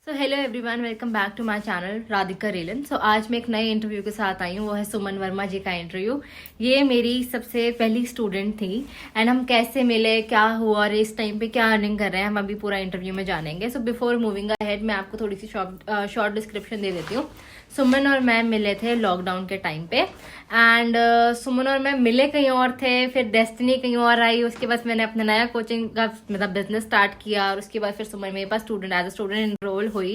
So hello everyone, welcome back to my channel Radhika Relan. So आज मैं एक नए इंटरव्यू के साथ आई हूँ, वो है सुमन वर्मा जी का इंटरव्यू। ये मेरी सबसे पहली स्टूडेंट थी एंड हम कैसे मिले, क्या हुआ और इस टाइम पे क्या अर्निंग कर रहे हैं, हम अभी पूरा इंटरव्यू में जानेंगे। सो बिफोर मूविंग अहेड मैं आपको थोड़ी सी शॉर्ट डिस्क्रिप्शन दे देती हूँ। सुमन और मैं मिले थे लॉकडाउन के टाइम पे एंड सुमन और मैं मिले कहीं और थे, फिर डेस्टिनी कहीं और आई। उसके बाद मैंने अपना नया कोचिंग का मतलब बिजनेस स्टार्ट किया और उसके बाद फिर सुमन मेरे पास एज अ स्टूडेंट एनरोल हुई।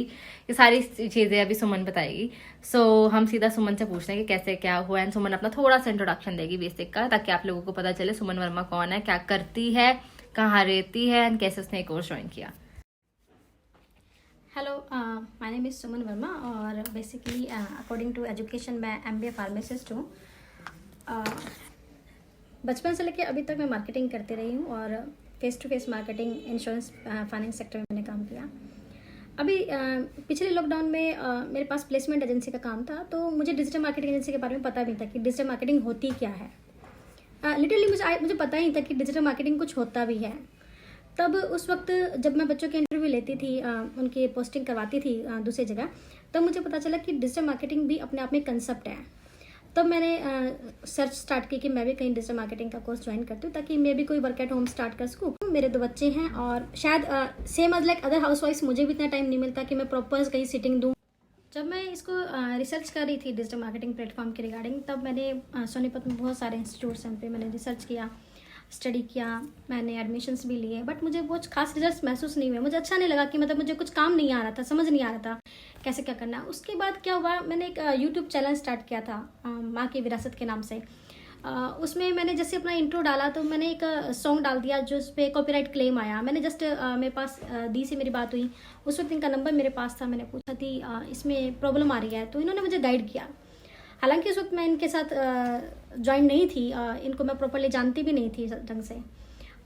ये सारी चीजें अभी सुमन बताएगी। सो हम सीधा सुमन से पूछते हैं कि कैसे क्या हुआ एंड सुमन अपना थोड़ा सा इंट्रोडक्शन देगी बेसिक का, ताकि आप लोगों को पता चले सुमन वर्मा कौन है, क्या करती है, कहाँ रहती है एंड कैसे उसने कोर्स ज्वाइन किया। हेलो, माय नेम इज़ सुमन वर्मा और बेसिकली अकॉर्डिंग टू एजुकेशन मैं MBA फार्मासिस्ट हूँ। बचपन से लेकर अभी तक मैं मार्केटिंग करती रही हूँ और face to face marketing, insurance, finance sector में मैंने काम किया। अभी पिछले लॉकडाउन में मेरे पास प्लेसमेंट एजेंसी का काम था, तो मुझे डिजिटल मार्केटिंग एजेंसी के बारे में पता नहीं था कि डिजिटल मार्केटिंग होती क्या है। लिटरली मुझे पता ही नहीं था कि डिजिटल मार्केटिंग कुछ होता भी है। तब उस वक्त जब मैं बच्चों के इंटरव्यू लेती थी, उनकी पोस्टिंग करवाती थी दूसरी जगह, तब मुझे पता चला कि डिजिटल मार्केटिंग भी अपने आप में कंसेप्ट है। तब मैंने सर्च स्टार्ट की कि मैं भी कहीं डिजिटल मार्केटिंग का कोर्स ज्वाइन करती हूँ, ताकि मैं भी कोई वर्क एट होम स्टार्ट कर सकूँ। मेरे 2 बच्चे हैं और शायद same age like other housewife मुझे भी इतना टाइम नहीं मिलता कि मैं प्रॉपर कहीं सिटिंग दूँ। जब मैं इसको रिसर्च कर रही थी डिजिटल मार्केटिंग प्लेटफॉर्म के रिगार्डिंग, तब मैंने सोनीपत में बहुत सारे इंस्टीट्यूट्स हैं, उन पर मैंने रिसर्च किया, स्टडी किया, मैंने एडमिशन्स भी लिए, बट मुझे बहुत खास रिजल्ट्स महसूस नहीं हुए। मुझे अच्छा नहीं लगा कि मतलब मुझे कुछ काम नहीं आ रहा था, समझ नहीं आ रहा था कैसे क्या करना है। उसके बाद क्या हुआ, मैंने एक यूट्यूब चैनल स्टार्ट किया था माँ की विरासत के नाम से। उसमें मैंने जैसे अपना इंट्रो डाला तो मैंने एक सॉन्ग डाल दिया जो उस पर कॉपीराइट क्लेम आया। मैंने जस्ट मेरे पास दी से मेरी बात हुई, उस वक्त इनका नंबर मेरे पास था, मैंने पूछा थी इसमें प्रॉब्लम आ रही है, तो इन्होंने मुझे गाइड किया। हालांकि उस वक्त मैं इनके साथ ज्वाइन नहीं थी, इनको मैं प्रॉपरली जानती भी नहीं थी ढंग से,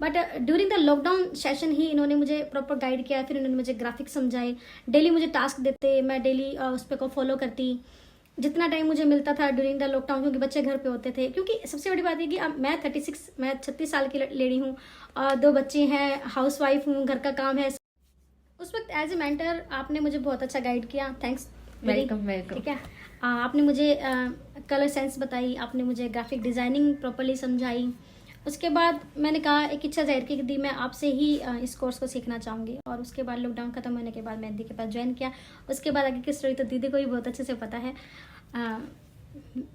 but during the lockdown session ही इन्होंने मुझे प्रॉपर गाइड किया। फिर इन्होंने मुझे ग्राफिक्स समझाए, डेली मुझे टास्क देते, मैं डेली उस पर को फॉलो करती जितना टाइम मुझे मिलता था ड्यूरिंग द लॉकडाउन, क्योंकि बच्चे घर पे होते थे। क्योंकि सबसे बड़ी बात है कि अब मैं 36 साल की लेडी हूँ और 2 बच्चे हैं, हाउस वाइफ हूँ, घर का काम है। उस वक्त एज ए मेंटर आपने मुझे बहुत अच्छा गाइड किया, थैंक्स। वेलकम। ठीक है, आपने मुझे कलर सेंस बताई, आपने मुझे ग्राफिक डिज़ाइनिंग प्रॉपर्ली समझाई। उसके बाद मैंने कहा, एक इच्छा जाहिर की दी, मैं आपसे ही इस कोर्स को सीखना चाहूँगी। और उसके बाद लॉकडाउन ख़त्म होने के बाद मैं दीदी के पास ज्वाइन किया। उसके बाद आगे की स्टोरी तो दीदी को ही बहुत अच्छे से पता है।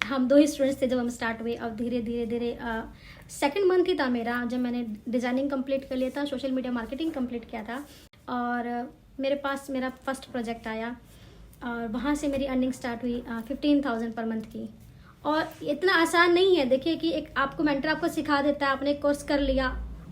हम 2 ही स्टूडेंट्स थे जब हम स्टार्ट हुए, और धीरे धीरे सेकेंड मंथ ही था मेरा जब मैंने डिज़ाइनिंग कंप्लीट कर लिया था, सोशल मीडिया मार्केटिंग कंप्लीट किया था, और मेरे पास मेरा फर्स्ट प्रोजेक्ट आया और वहाँ से मेरी अर्निंग स्टार्ट हुई 15,000 पर मंथ की। और इतना आसान नहीं है। देखिए कि एक आपको मेंटर आपको सिखा देता है, आपने कोर्स कर लिया,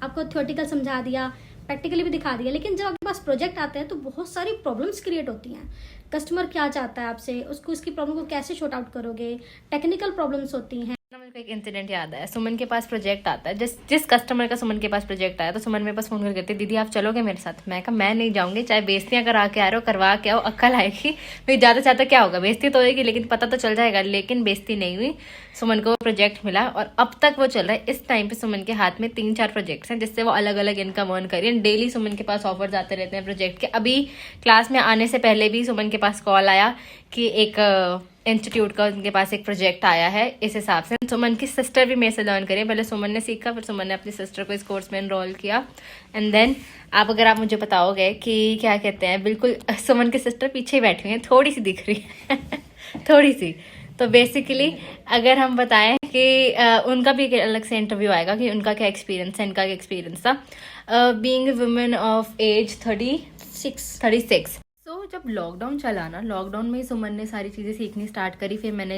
आपको थ्योरेटिकल समझा दिया, प्रैक्टिकली भी दिखा दिया, लेकिन जब आपके पास प्रोजेक्ट आता है तो बहुत सारी प्रॉब्लम्स क्रिएट होती हैं। कस्टमर क्या चाहता है आपसे, उसकी प्रॉब्लम को कैसे शॉर्ट आउट करोगे, टेक्निकल प्रॉब्लम्स होती हैं। मुझे को एक इंसिडेंट याद आया। सुमन के पास प्रोजेक्ट आता है, जिस कस्टमर का सुमन के पास प्रोजेक्ट आया तो सुमन मेरे पास फोन कर करती, दीदी आप चलोगे मेरे साथ? मैं कहा मैं नहीं जाऊंगी, चाहे बेइज्जतियां करा के आ रहे हो करवा के आओ, अक्ल आएगी। फिर ज़्यादा से ज़्यादा क्या होगा, बेइज्जती तो होगी लेकिन पता तो चल जाएगा। लेकिन बेइज्जती नहीं हुई, सुमन को प्रोजेक्ट मिला और अब तक वो चल रहा है। इस टाइम पे सुमन के हाथ में 3-4 प्रोजेक्ट्स हैं जिससे वो अलग अलग इनकम अर्न कर रही है। डेली सुमन के पास ऑफर्स आते रहते हैं प्रोजेक्ट के। अभी क्लास में आने से पहले भी सुमन के पास कॉल आया कि एक इंस्टीट्यूट का उनके पास एक प्रोजेक्ट आया है। इस हिसाब से सुमन की सिस्टर भी मेरे से लर्न करी। पहले सुमन ने सीखा, फिर सुमन ने अपनी सिस्टर को इस कोर्स में एनरोल किया। एंड देन अगर आप मुझे बताओगे कि क्या कहते हैं, बिल्कुल सुमन की सिस्टर पीछे ही बैठी हुई है, थोड़ी सी दिख रही है थोड़ी सी। तो बेसिकली अगर हम बताएं कि उनका भी एक अलग से इंटरव्यू आएगा कि उनका क्या एक्सपीरियंस है, इनका क्या एक्सपीरियंस था बीइंग वुमेन ऑफ एज 36। तो जब लॉकडाउन चला ना, लॉकडाउन में ही सुमन ने सारी चीज़ें सीखनी स्टार्ट करी। फिर मैंने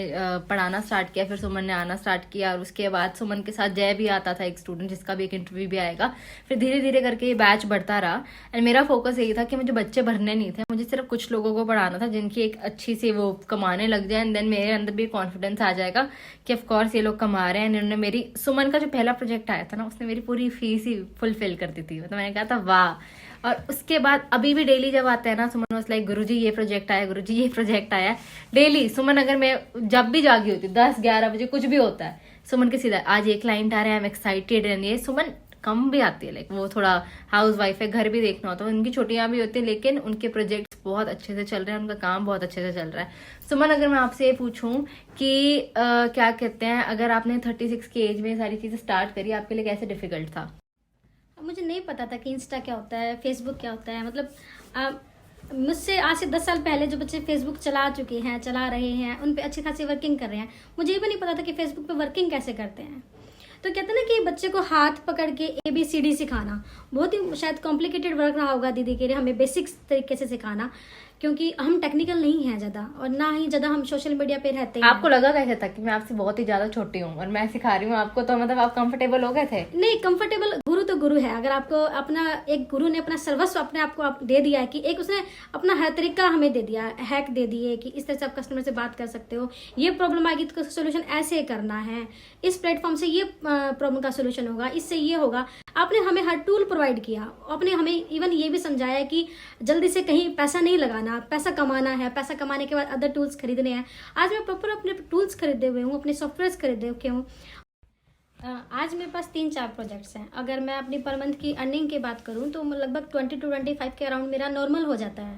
पढ़ाना स्टार्ट किया, फिर सुमन ने आना स्टार्ट किया, और उसके बाद सुमन के साथ जय भी आता था, एक स्टूडेंट जिसका भी एक इंटरव्यू भी आएगा। फिर धीरे धीरे करके ये बैच बढ़ता रहा। एंड मेरा फोकस यही था कि मुझे बच्चे भरने नहीं थे, मुझे सिर्फ कुछ लोगों को पढ़ाना था जिनकी एक अच्छी सी वो कमाने लग जाए। एंड देन मेरे अंदर भी कॉन्फिडेंस आ जाएगा कि ऑफकोर्स ये लोग कमा रहे हैं। इन्होंने मेरी, सुमन का जो पहला प्रोजेक्ट आया था ना, उसने मेरी पूरी फीस ही फुलफिल कर दी थी। तो मैंने कहा था वाह। और उसके बाद अभी भी डेली जब आते हैं ना, सुमन वाज लाइक गुरुजी ये प्रोजेक्ट आया, गुरुजी ये प्रोजेक्ट आया। डेली सुमन, अगर मैं जब भी जागी होती 10-11 बजे कुछ भी होता है, सुमन के सीधा आज ये क्लाइंट आ रहा है, आई एम एक्साइटेड। एंड ये सुमन कम भी आती है, लाइक वो थोड़ा हाउस वाइफ है, घर भी देखना होता है, उनकी छुट्टियां भी होती है, लेकिन उनके प्रोजेक्ट्स बहुत अच्छे से चल रहे हैं, उनका काम बहुत अच्छे से चल रहा है। सुमन, अगर मैं आपसे ये पूछूं कि क्या कहते हैं, अगर आपने 36 की एज में सारी चीजें स्टार्ट करी, आपके लिए कैसे डिफिकल्ट था? मुझे नहीं पता था कि इंस्टा क्या होता है, फेसबुक क्या होता है। मतलब मुझसे आज से 10 साल पहले जो बच्चे फेसबुक चला रहे हैं, उन पे अच्छी खासी वर्किंग कर रहे हैं। मुझे ये भी नहीं पता था कि फेसबुक पे वर्किंग कैसे करते हैं। तो कहते हैं ना कि बच्चे को हाथ पकड़ के ABCD सिखाना बहुत ही शायद कॉम्प्लिकेटेड वर्क रहा होगा दीदी के लिए, हमें बेसिक्स तरीके से सिखाना, क्योंकि हम टेक्निकल नहीं हैं ज़्यादा, और ना ही ज़्यादा हम सोशल मीडिया पे रहते हैं। आपको लगा कैसे था कि मैं आपसे बहुत ही ज्यादा छोटी हूँ और मैं सिखा रही हूँ आपको, तो मतलब आप कंफर्टेबल हो गए थे? नहीं, कंफर्टेबल, गुरु तो गुरु है। अगर आपको अपना एक गुरु ने अपना सर्वस्व अपने आप को दे दिया है, कि एक उसने अपना हर तरीका हमें दे दिया, हैक दे दिए कि इस तरह से आप कस्टमर से बात कर सकते हो, ये प्रॉब्लम आएगी तो सोल्यूशन ऐसे करना है, इस प्लेटफॉर्म से ये प्रॉब्लम का सोल्यूशन होगा, इससे ये होगा। आपने हमें हर टूल प्रोवाइड किया, आपने हमें इवन ये भी समझाया कि जल्दी से कहीं पैसा नहीं लगाना, पैसा कमाना है, पैसा कमाने के बाद अदर टूल्स खरीदने हैं। आज मैं प्रॉपर अपने टूल्स खरीदे हुए हूँ, अपने सॉफ्टवेयर खरीदे हुए हूँ। आज मेरे पास 3-4 प्रोजेक्ट्स हैं। अगर मैं अपनी पर मंथ की अर्निंग की बात करूं तो लगभग 20 to 25 के अराउंड मेरा नॉर्मल हो जाता है,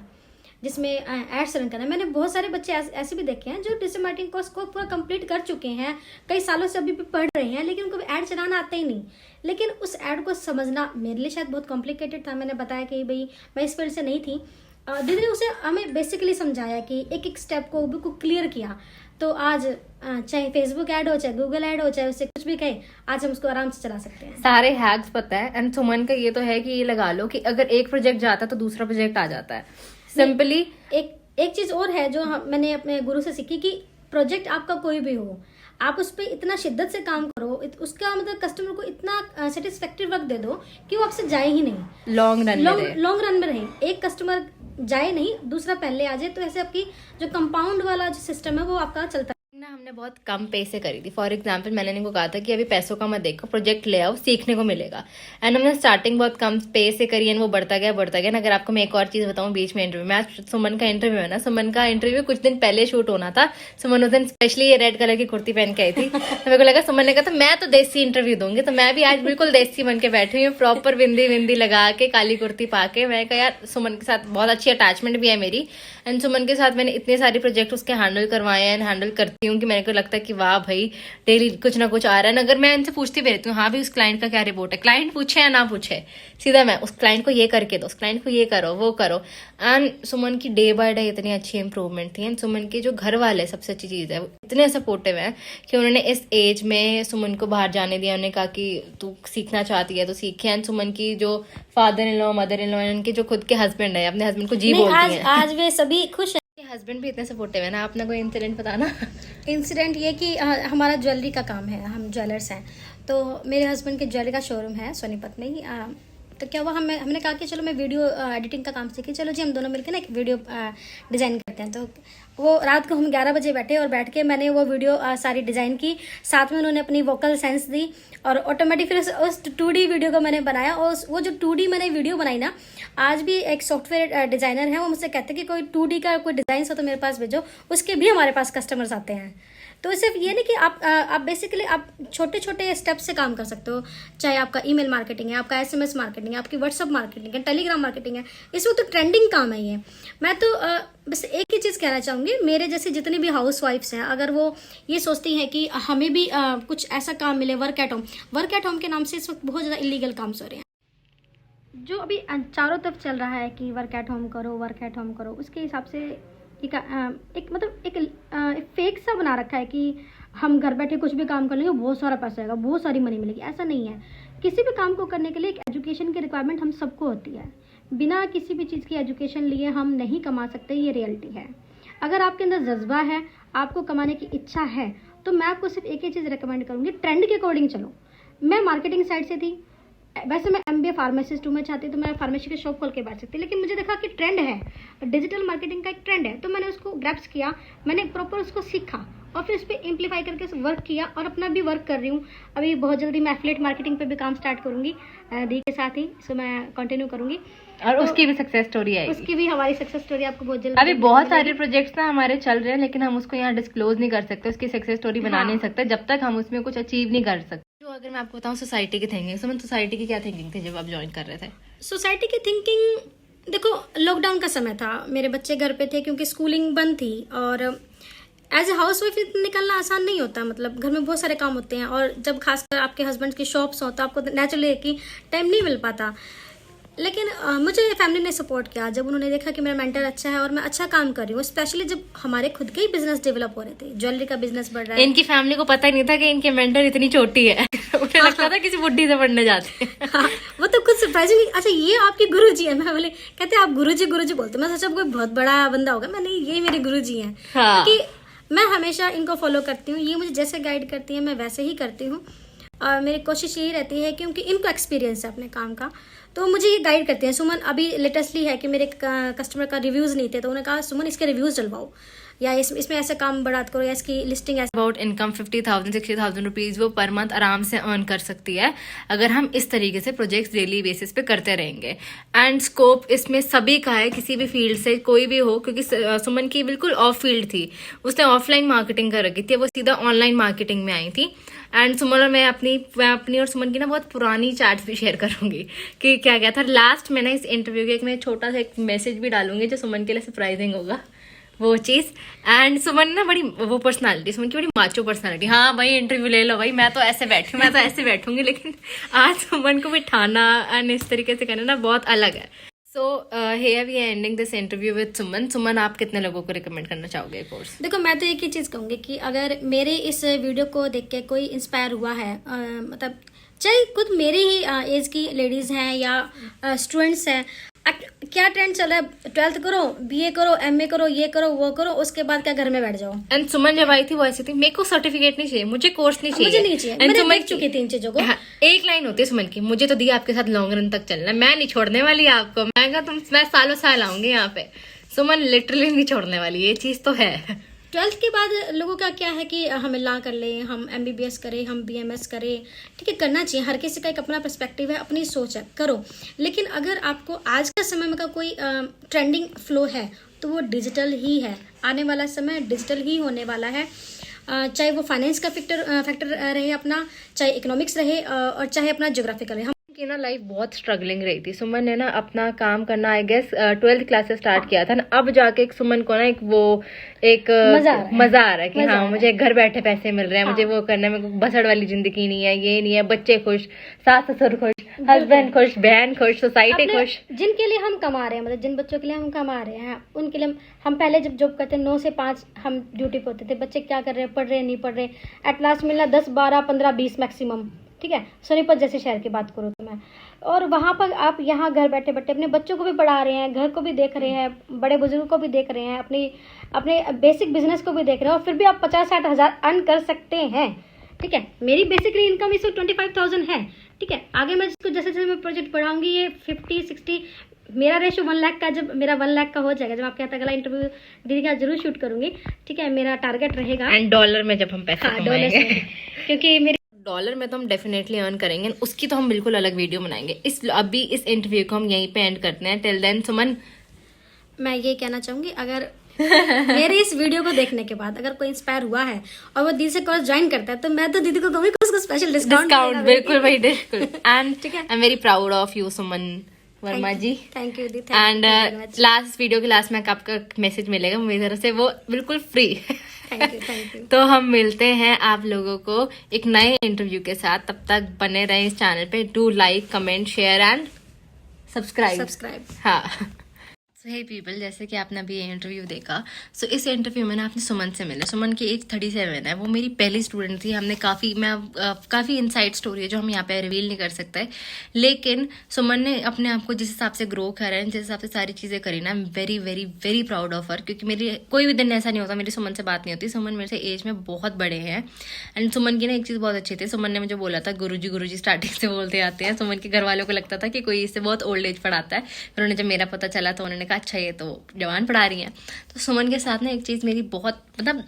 जिसमें एड्स रन करना है। मैंने बहुत सारे बच्चे ऐसे भी देखे हैं जो डिजिटल मार्केटिंग कोर्स को पूरा कंप्लीट कर चुके हैं, कई सालों से अभी भी पढ़ रहे हैं, लेकिन उनको ऐड चलाना आता ही नहीं। लेकिन उस ऐड को समझना मेरे लिए शायद बहुत कॉम्प्लिकेटेड था। मैंने बताया कि भाई मैं इस फील्ड से नहीं थी। दीदी ने उसे हमें बेसिकली समझाया कि एक एक स्टेप को बिल्कुल क्लियर किया। तो आज चाहे फेसबुक ऐड हो, चाहे गूगल ऐड हो, चाहे उससे कुछ भी कहे, आज हम उसको आराम से चला सकते हैं। सारे हैक्स पता है। एंड सुमन का ये तो है कि ये लगा लो कि अगर एक प्रोजेक्ट जाता है तो दूसरा प्रोजेक्ट आ जाता है सिंपली। एक चीज और है जो मैंने अपने गुरु से सीखी, कि प्रोजेक्ट आपका कोई भी हो, आप उस पर इतना शिद्दत से काम करो, उसका मतलब कस्टमर को इतना सेटिस्फैक्टरी वर्क दे दो कि वो आपसे जाए ही नहीं, लॉन्ग रन में रहे। एक कस्टमर जाए नहीं, दूसरा पहले आ जाए, तो ऐसे आपकी जो कंपाउंड वाला जो सिस्टम है वो आपका चलता है। हमने बहुत कम पे से करी थी। फॉर एग्जाम्पल मैंने इनको कहा था कि अभी पैसों का मत देखो, प्रोजेक्ट ले आओ, सीखने को मिलेगा। एंड हमने स्टार्टिंग बहुत कम पे से करी एंड वो बढ़ता गया। अगर आपको मैं एक और चीज बताऊं, बीच में इंटरव्यू में, आज सुमन का इंटरव्यू है ना, सुमन का इंटरव्यू कुछ दिन पहले शूट होना था। सुमन उस दिन स्पेशली ये रेड कलर की कुर्ती पहन के आई थी, तो मेरे को लगा, सुमन ने कहा था मैं तो देसी इंटरव्यू दूंगी, तो मैं भी आज बिल्कुल देसी बन के बैठी हुई हूँ, प्रॉपर बिंदी लगा के, काली कुर्ती पा के। मैं कहा यार सुमन के साथ बहुत अच्छी अटैचमेंट भी है मेरी, एंड सुमन के साथ मैंने इतने सारे प्रोजेक्ट उसके हैंडल करवाए हैं एंड हैंडल करती हूँ कि मेरे को लगता है कि वाह भाई डेली कुछ ना कुछ आ रहा है। अगर मैं इनसे पूछती भी रहती हूँ, हाँ भी उस क्लाइंट का क्या रिपोर्ट है, क्लाइंट पूछे या ना पूछे, सीधा मैं उस क्लाइंट को ये करके दो, उस क्लाइंट को ये करो, वो करो। एंड सुमन की डे बाय डे इतनी अच्छी इंप्रूवमेंट थी। एंड सुमन के जो घर वाले, सबसे अच्छी चीज है, वो इतने सपोर्टिव हैं कि उन्होंने इस एज में सुमन को बाहर जाने दिया। उन्होंने कहा कि तू सीखना चाहती है तो सीखे। एंड सुमन की जो father in law, mother in law, उनके जो खुद के हस्बैंड है, अपने हस्बैंड को जी बोलती हैं। आज वे सभी खुश हैं। हस्बैंड भी इतने सपोर्टिव है ना। आपने कोई इंसिडेंट बताना? इंसिडेंट ये कि हमारा ज्वेलरी का काम है, हम ज्वेलर्स हैं, तो मेरे हस्बैंड के ज्वेलरी का शोरूम है सोनीपत में ही। तो क्या हुआ, हमने कहा कि चलो मैं वीडियो एडिटिंग का काम सीखी, चलो जी हम दोनों मिलकर ना एक वीडियो डिज़ाइन करते हैं। तो वो रात को हम 11 बजे बैठे और बैठ के मैंने वो वीडियो सारी डिज़ाइन की, साथ में उन्होंने अपनी वोकल सेंस दी, और ऑटोमेटिक फिर उस 2D वीडियो को मैंने बनाया। और वो जो 2D मैंने वीडियो बनाई ना, आज भी एक सॉफ्टवेयर डिज़ाइनर है, वो मुझसे कहते हैं कि कोई 2D का कोई डिज़ाइन हो तो मेरे पास भेजो, उसके भी हमारे पास कस्टमर्स आते हैं। तो सिर्फ ये नहीं कि आप बेसिकली आप छोटे छोटे स्टेप से काम कर सकते हो, चाहे आपका ईमेल मार्केटिंग है, आपका SMS मार्केटिंग है, आपकी व्हाट्सअप मार्केटिंग है, टेलीग्राम मार्केटिंग है, इसमें तो ट्रेंडिंग काम है ये। मैं तो बस एक ही चीज़ कहना चाहूँगी, मेरे जैसे जितनी भी हाउस वाइफ्स हैं, अगर वो ये सोचती हैं कि हमें भी कुछ ऐसा काम मिले, वर्क एट होम के नाम से इस वक्त बहुत ज़्यादा इलीगल काम हो रहे हैं, जो अभी चारों तरफ चल रहा है कि वर्क एट होम करो, उसके हिसाब से एक फेक सा बना रखा है कि हम घर बैठे कुछ भी काम कर लेंगे, बहुत सारा पैसा आएगा, बहुत सारी मनी मिलेगी। ऐसा नहीं है। किसी भी काम को करने के लिए एक एजुकेशन की रिक्वायरमेंट हम सबको होती है। बिना किसी भी चीज़ की एजुकेशन लिए हम नहीं कमा सकते, ये रियलिटी है। अगर आपके अंदर जज्बा है, आपको कमाने की इच्छा है, तो मैं आपको सिर्फ एक ही चीज़ रिकमेंड करूँगी, ट्रेंड के अकॉर्डिंग चलो। मैं मार्केटिंग साइड से थी, वैसे मैं MBA फार्मासिस्ट हूँ, मैं चाहती तो मैं फार्मेसी की शॉप खोल के बैठ सकती, लेकिन मुझे देखा कि ट्रेंड है, डिजिटल मार्केटिंग का एक ट्रेंड है, तो मैंने उसको ग्रैप्स किया, मैंने प्रॉपर उसको सीखा और फिर उस पर इम्प्लीफाई करके वर्क किया, और अपना भी वर्क कर रही हूँ। अभी बहुत जल्दी मैं एफिलिएट मार्केटिंग पे भी काम स्टार्ट करूँगी दी के साथ ही, सो मैं कंटिन्यू करूँगी, और उसकी भी सक्सेस स्टोरी है। उसकी भी हमारी सक्सेस स्टोरी आपको बहुत जल्दी। अभी बहुत सारे प्रोजेक्ट्स ना हमारे चल रहे हैं, लेकिन हम उसको यहाँ डिस्क्लोज नहीं कर सकते, उसकी सक्सेस स्टोरी बना नहीं सकते जब तक हम उसमें कुछ अचीव नहीं कर सकते। जो अगर मैं आपको बताऊं सोसाइटी की थिंकिंग, सुमन सोसाइटी की क्या थिंकिंग थी जब आप ज्वाइन कर रहे थे? सोसाइटी की थिंकिंग, देखो लॉकडाउन का समय था, मेरे बच्चे घर पे थे क्योंकि स्कूलिंग बंद थी, और एज ए हाउस वाइफ निकलना आसान नहीं होता, मतलब घर में बहुत सारे काम होते हैं, और जब खासकर आपके हस्बैंड की शॉप्स हो तो आपको नेचुरली है कि टाइम नहीं मिल पाता। लेकिन मुझे फैमिली ने सपोर्ट किया जब उन्होंने देखा कि मेरा मेंटर अच्छा है और मैं अच्छा काम कर रही हूँ, स्पेशली जब हमारे खुद के ही बिजनेस डेवलप हो रहे थे, ज्वेलरी का बिजनेस बढ़ रहा है। इनकी फैमिली को पता ही नहीं था कि इनके मेंटर इतनी छोटी है। उन्हें लगता था किसी बुड्ढी से पढ़ने जाते हैं। हाँ, वो तो कुछ सरप्राइजिंग, अच्छा ये आपके गुरुजी है, मैं बोले कहते आप गुरुजी बोलते, मैं सोचा कोई बहुत बड़ा बंदा होगा, मैं नहीं ये मेरे गुरुजी हैं। हाँ। क्योंकि मैं हमेशा इनको फॉलो करती हूँ, ये मुझे जैसे गाइड करती है मैं वैसे ही करती हूँ, और मेरी कोशिश यही रहती है क्योंकि इनको एक्सपीरियंस है अपने काम का, तो मुझे ये गाइड करते हैं। सुमन अभी लेटेस्टली है कि मेरे कस्टमर का रिव्यूज़ नहीं थे, तो उन्होंने कहा सुमन इसके रिव्यूज़ डलवाओ, या इसमें ऐसे काम बढ़ा करो, या इसकी लिस्टिंग ऐसे। अबाउट इनकम 50,000 60,000 रुपीज वो पर मंथ आराम से अर्न कर सकती है अगर हम इस तरीके से प्रोजेक्ट्स डेली बेसिस पे करते रहेंगे। एंड स्कोप इसमें सभी का है, किसी भी फील्ड से कोई भी हो, क्योंकि सुमन की बिल्कुल ऑफ फील्ड थी, उसने ऑफलाइन मार्केटिंग कर रखी थी, वो सीधा ऑनलाइन मार्केटिंग में आई थी। एंड सुमन और मैं अपनी और सुमन की ना बहुत पुरानी चैट्स भी शेयर करूंगी कि क्या क्या था लास्ट में ना इस इंटरव्यू के, एक मैं छोटा सा एक मैसेज भी डालूंगी जो सुमन के लिए सरप्राइजिंग होगा वो चीज। एंड सुमन ना बड़ी वो पर्सनालिटी, सुमन की बड़ी माचो पर्सनालिटी, हाँ भाई इंटरव्यू ले लो भाई, मैं तो ऐसे बैठूंगी, लेकिन आज सुमन को बिठाना एंड इस तरीके से करना ना बहुत अलग है। So here we are ending this interview with Suman. Suman, आप कितने लोगों को रिकमेंड करना चाहोगे कोर्स? देखो मैं तो एक ही चीज़ कहूँगी कि अगर मेरे इस वीडियो को देख के कोई इंस्पायर हुआ है, मतलब चाहे खुद मेरे ही एज की लेडीज़ हैं या स्टूडेंट्स हैं, क्या ट्रेंड चल रहा है, 12th करो, BA करो, MA करो, ये करो वो करो, उसके बाद क्या घर में बैठ जाओ। एंड सुमन जब आई थी वो ऐसी थी, मेरे को सर्टिफिकेट नहीं चाहिए, मुझे कोर्स नहीं चाहिए, मुझे नहीं चाहिए, And मैंने सुमन देख चुकी थी इन चीजों को। हाँ, एक लाइन होती है सुमन की, मुझे तो दिया आपके साथ लॉन्ग रन तक चलना, मैं नहीं छोड़ने वाली आपको। मैं कहा मैं सालों साल आऊंगी यहाँ पे। सुमन लिटरली नहीं छोड़ने वाली, ये चीज तो है। 12th के बाद लोगों का क्या है कि हम लॉ कर लें, हम MBBS करें, हम BMS करें, ठीक है करना चाहिए, हर किसी का एक अपना पर्सपेक्टिव है, अपनी सोच है, करो। लेकिन अगर आपको आज का समय में का कोई ट्रेंडिंग फ्लो है तो वो डिजिटल ही है, आने वाला समय डिजिटल ही होने वाला है। चाहे वो फाइनेंस का फैक्टर रहे अपना, चाहे इकोनॉमिक्स रहे, और चाहे अपना ज्योग्राफिकल रहे। की ना लाइफ बहुत स्ट्रगलिंग रही थी। सुमन ने ना अपना काम करना आई गेस 12th क्लास से स्टार्ट किया था ना, अब जाके एक सुमन को ना एक मजा आ रहा है कि हाँ मुझे घर बैठे पैसे मिल रहे हैं, मुझे वो करना है, बसड़ वाली जिंदगी नहीं है, ये नहीं है, बच्चे खुश, सास ससुर खुश, हस्बैंड खुश, बहन खुश, सोसाइटी खुश। जिनके लिए हम कमा रहे हैं, मतलब जिन बच्चों के लिए हम कमा रहे हैं, उनके लिए हम पहले जब जॉब करते 9 से 5 हम ड्यूटी पे होते थे, बच्चे क्या कर रहे हैं, पढ़ रहे हैं नहीं पढ़ रहे, एट लास्ट मिलना 10 12 15 20 मैक्सिमम, ठीक है, सोनीपत जैसे शहर की बात करूँ तो मैं, और वहाँ पर आप यहाँ घर बैठे बैठे अपने बच्चों को भी पढ़ा रहे हैं, घर को भी देख रहे हैं, बड़े बुजुर्गों को भी देख रहे हैं, अपने बेसिक बिजनेस को भी देख रहे हैं, और फिर भी आप 50-60 हज़ार अर्न कर सकते हैं, ठीक है। मेरी बेसिकली इनकम इस वक्त 25,000 है, ठीक है। आगे मैं इसको जैसे जैसे मैं प्रोजेक्ट बढ़ाऊंगी, ये 50-60 मेरा रेशो 1 लाख का, जब मेरा 1 लाख का हो जाएगा, जब आपके यहाँ अगला इंटरव्यू दीदी का जरूर शूट करूंगी, ठीक है, मेरा टारगेट रहेगा। एंड डॉलर में जब हम पैसे कमाएंगे, क्योंकि मेरी डॉलर में तो हम डेफिनेटली अर्न करेंगे, उसकी तो हम बिल्कुल अलग वीडियो बनाएंगे। अभी इस इंटरव्यू को हम यहीं पे एंड करते हैं। टिल देन सुमन, मैं ये कहना चाहूंगी, अगर मेरे इस वीडियो को देखने के बाद अगर कोई इंस्पायर हुआ है और वो दीदी से कोर्स ज्वाइन करता है, तो मैं तो दीदी को कहूंगी उसको स्पेशल डिस्काउंट बिल्कुल भाई, बिल्कुल। एंड ठीक है, I am very proud of you Suman Verma ji. Thank you दी। एंड लास्ट वीडियो के लास्ट में आपका मैसेज मिलेगा मेरी तरफ से, वो बिल्कुल फ्री। Thank you. तो हम मिलते हैं आप लोगों को एक नए इंटरव्यू के साथ, तब तक बने रहें इस चैनल पे। Do like, comment, share and subscribe. हाँ हे पीपल, जैसे कि आपने अभी ये इंटरव्यू देखा, सो इस इंटरव्यू में ना आपने सुमन से मिले। सुमन की एज 37 है, वो मेरी पहली स्टूडेंट थी। हमने काफ़ी इनसाइड स्टोरी है जो हम यहाँ पे रिवील नहीं कर सकते, लेकिन सुमन ने अपने आप को जिस हिसाब से ग्रो करा है, जिस हिसाब से सारी चीज़ें करी ना, आई am very very very proud of her. क्योंकि मेरी कोई भी दिन ऐसा नहीं होता मेरी सुमन से बात नहीं होती। सुमन मेरे से एज में बहुत बड़े हैं। एंड सुमन की ना एक चीज़ बहुत अच्छी थी, सुमन ने मुझे बोला था गुरुजी स्टार्टिंग से बोलते आते हैं। सुमन के घर वालों को लगता था कि कोई इससे बहुत ओल्ड एज पढ़ाता है, फिर उन्हें जब मेरा पता चला तो उन्होंने कहा अच्छा ये तो जवान पढ़ा रही हैं। तो सुमन के साथ ना एक चीज़ मेरी बहुत मतलब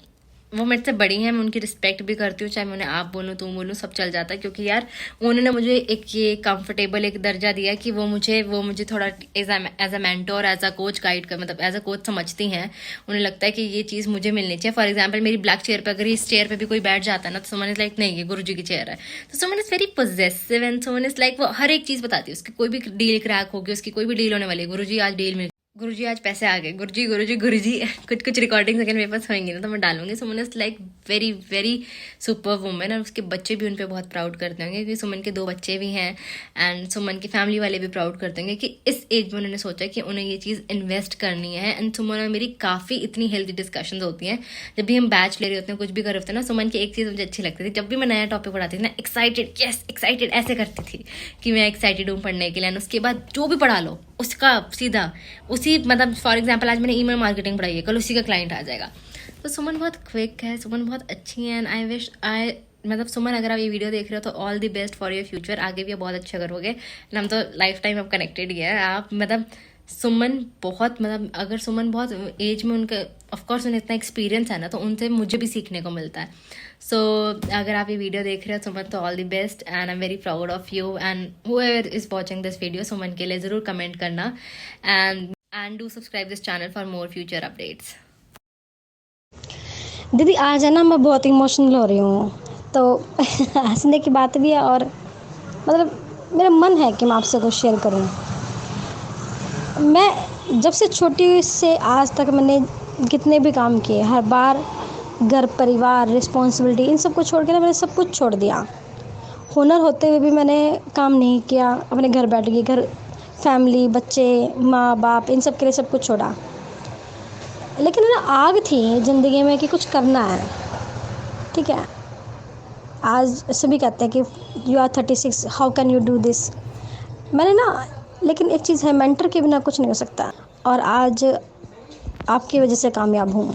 वो मेरे से बड़ी हैं, मैं उनकी रिस्पेक्ट भी करती हूँ, चाहे मैं उन्हें आप बोलूँ तुम बोलूँ सब चल जाता है, क्योंकि यार उन्होंने मुझे एक ये कंफर्टेबल एक दर्जा दिया कि वो मुझे थोड़ा as a mentor, as a coach guide कर, मतलब एज अ कोच समझती हैं। उन्हें लगता है कि ये चीज़ मुझे मिलनी चाहिए। फॉर एग्जाम्पल मेरी ब्लैक चेयर पर अगर इस चेयर पर भी कोई बैठ जाता है ना, तो सुमन इज लाइक नहीं ये गुरुजी की चेयर है। तो Suman is very possessive and Suman is like वो हर एक चीज़ बताती है। उसकी कोई भी डील क्रैक होगी, उसकी कोई भी डील होने वाली है, गुरुजी आज डील मिल, गुरुजी आज पैसे आ गए, गुरुजी कुछ रिकॉर्डिंग्स अगर मेरे पास होंगी ना तो मैं डालूंगी। Suman is like very very super women, और उसके बच्चे भी उन पर बहुत प्राउड करते होंगे, क्योंकि सुमन के 2 बच्चे भी हैं एंड सुमन की फैमिली वाले भी प्राउड करते होंगे कि इस एज में उन्होंने सोचा कि उन्हें ये चीज़ इन्वेस्ट करनी है। एंड सुमन और मेरी काफ़ी इतनी हेल्दी डिस्कशंस होती हैं जब भी हम बैच ले रहे होते हैं, कुछ भी कर रहे होते हैं ना। सुमन की एक चीज़ मुझे अच्छी लगती थी, जब भी मैं नया टॉपिक पढ़ाती थी ना, एक्साइटेड, यस एक्साइटेड ऐसे करती थी कि मैं एक्साइटेड हूँ पढ़ने के लिए। एंड उसके बाद जो भी पढ़ा लो उसका सीधा उसी, मतलब फॉर एग्जाम्पल आज मैंने ईमेल मार्केटिंग पढ़ाई है, कल उसी का क्लाइंट आ जाएगा। तो सुमन बहुत क्विक है, सुमन बहुत अच्छी है एंड मतलब सुमन अगर आप ये वीडियो देख रहे हो तो all the best for your future, आगे भी आप बहुत अच्छा करोगे। एंड हम तो लाइफ टाइम अब कनेक्टेड ही है। आप मतलब सुमन बहुत, मतलब अगर सुमन बहुत एज में उनका ऑफकोर्स उन्हें इतना एक्सपीरियंस है ना, तो उनसे मुझे भी सीखने को मिलता है। सो अगर आप ये वीडियो देख रहे हो सुमन, तो all the best and I am very proud of you. And whoever is watching this video, Suman के लिए ज़रूर कमेंट करना and do subscribe this channel for more future updates. दीदी आज है ना मैं बहुत इमोशनल हो रही हूँ, तो हंसने की बात भी है और मतलब मेरा मन है कि मैं आपसे कुछ शेयर करूँ। मैं जब से छोटी से आज तक मैंने कितने भी काम किए, हर बार घर परिवार रिस्पॉन्सिबिलिटी इन सब को छोड़ के ना मैंने सब कुछ छोड़ दिया। हुनर होते हुए भी मैंने काम नहीं किया, अपने घर बैठ गई, घर फैमिली बच्चे माँ बाप इन सब के लिए सब कुछ छोड़ा। लेकिन ना आग थी ज़िंदगी में कि कुछ करना है, ठीक है। आज सभी कहते हैं कि you are 36, how can you do this. मैंने ना, लेकिन एक चीज़ है, मेंटर के बिना कुछ नहीं हो सकता, और आज आपकी वजह से कामयाब हूँ।